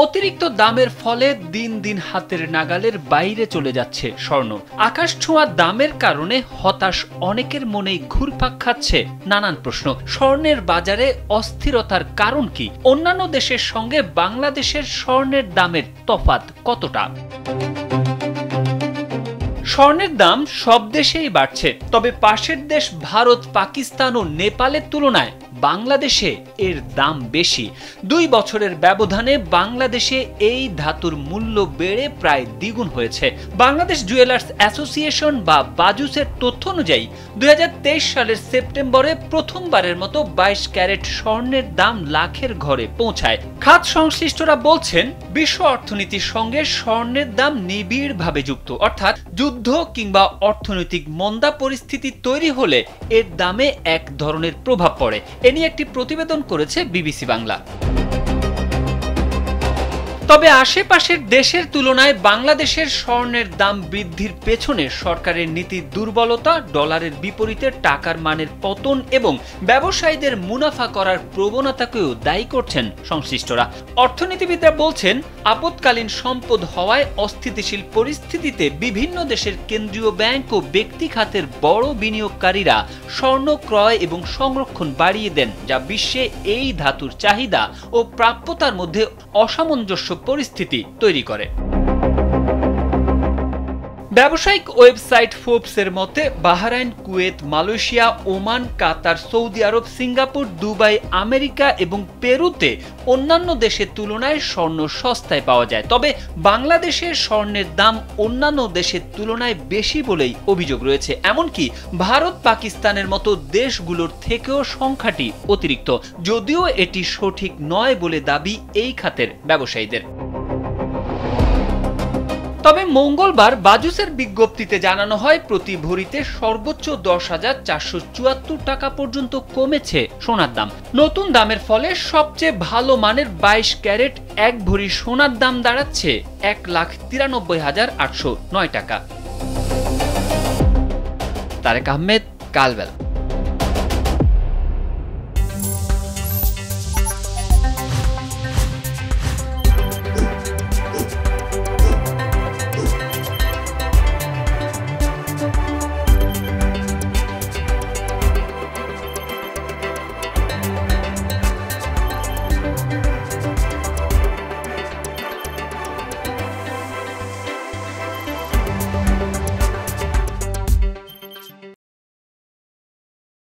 অতিরিক্ত দামের ফলে দিন দিন হাতের নাগালের বাইরে চলে যাচ্ছে স্বর্ণ। আকাশ ছোঁয়া দামের কারণে হতাশ অনেকের মনেই ঘুরপাক খাচ্ছে নানান প্রশ্ন। স্বর্ণের বাজারে অস্থিরতার কারণ কি? অন্যান্য দেশের সঙ্গে বাংলাদেশের স্বর্ণের দামের তফাৎ কতটা? স্বর্ণের দাম সব দেশেই বাড়ছে, তবে পাশের দেশ ভারত, পাকিস্তান ও নেপালের তুলনায় বাংলাদেশে এর দাম বেশি। ২ বছরের ব্যবধানে বাংলাদেশে এই ধাতুর মূল্য বেড়ে প্রায় দ্বিগুণ হয়েছে। বাংলাদেশ জুয়েলার্স অ্যাসোসিয়েশন বা বাজুসের তথ্য অনুযায়ী ২০২৩ সালের সেপ্টেম্বরে প্রথমবারের মতো ২২ ক্যারেট স্বর্ণের দাম লাখের ঘরে পৌঁছায়। খাত সংশ্লিষ্টরা বলছেন, বিশ্ব অর্থনীতির সঙ্গে স্বর্ণের দাম নিবিড়ভাবে যুক্ত, অর্থাৎ যুদ্ধ কিংবা অর্থনৈতিক মন্দা পরিস্থিতি তৈরি হলে এর দামে এক ধরনের প্রভাব পড়ে। এ নিয়ে একটি প্রতিবেদন করেছে বিবিসি বাংলা। তবে আশেপাশের দেশের তুলনায় বাংলাদেশের স্বর্ণের দাম বৃদ্ধির পেছনে সরকারের নীতির দুর্বলতা, ডলারের বিপরীতে টাকার মানের পতন এবং ব্যবসায়ীদের মুনাফা করার প্রবণতাকেও দায়ী করছেন সংশ্লিষ্টরা। অর্থনীতিবিদরা বলছেন, আপৎকালীন সম্পদ হওয়ায় অস্থিতিশীল পরিস্থিতিতে বিভিন্ন দেশের কেন্দ্রীয় ব্যাংক ও ব্যক্তি খাতের বড় বিনিয়োগকারীরা স্বর্ণ ক্রয় এবং সংরক্ষণ বাড়িয়ে দেন, যা বিশ্বে এই ধাতুর চাহিদা ও প্রাপ্যতার মধ্যে অসামঞ্জস্য পরিস্থিতি তৈরি করে। ব্যবসায়িক ওয়েবসাইট ফোর্বসের মতে, বাহরাইন, কুয়েত, মালয়েশিয়া, ওমান, কাতার, সৌদি আরব, সিঙ্গাপুর, দুবাই, আমেরিকা এবং পেরুতে অন্যান্য দেশের তুলনায় স্বর্ণ সস্তায় পাওয়া যায়। তবে বাংলাদেশের স্বর্ণের দাম অন্যান্য দেশের তুলনায় বেশি বলেই অভিযোগ রয়েছে। এমনকি ভারত, পাকিস্তানের মতো দেশগুলোর থেকেও সংখ্যাটি অতিরিক্ত, যদিও এটি সঠিক নয় বলে দাবি এই খাতের ব্যবসায়ীদের। তবে মঙ্গলবার বাজুসের বিজ্ঞপ্তিতে জানানো হয়, প্রতি ভরিতে সর্বোচ্চ ১০,৪৭৪ টাকা পর্যন্ত কমেছে সোনার দাম। নতুন দামের ফলে সবচেয়ে ভালো মানের ২২ ক্যারেট এক ভরি সোনার দাম দাঁড়াচ্ছে ১,৯৩,৮০৯ টাকা। তারেক আহমেদ, কালবেলা।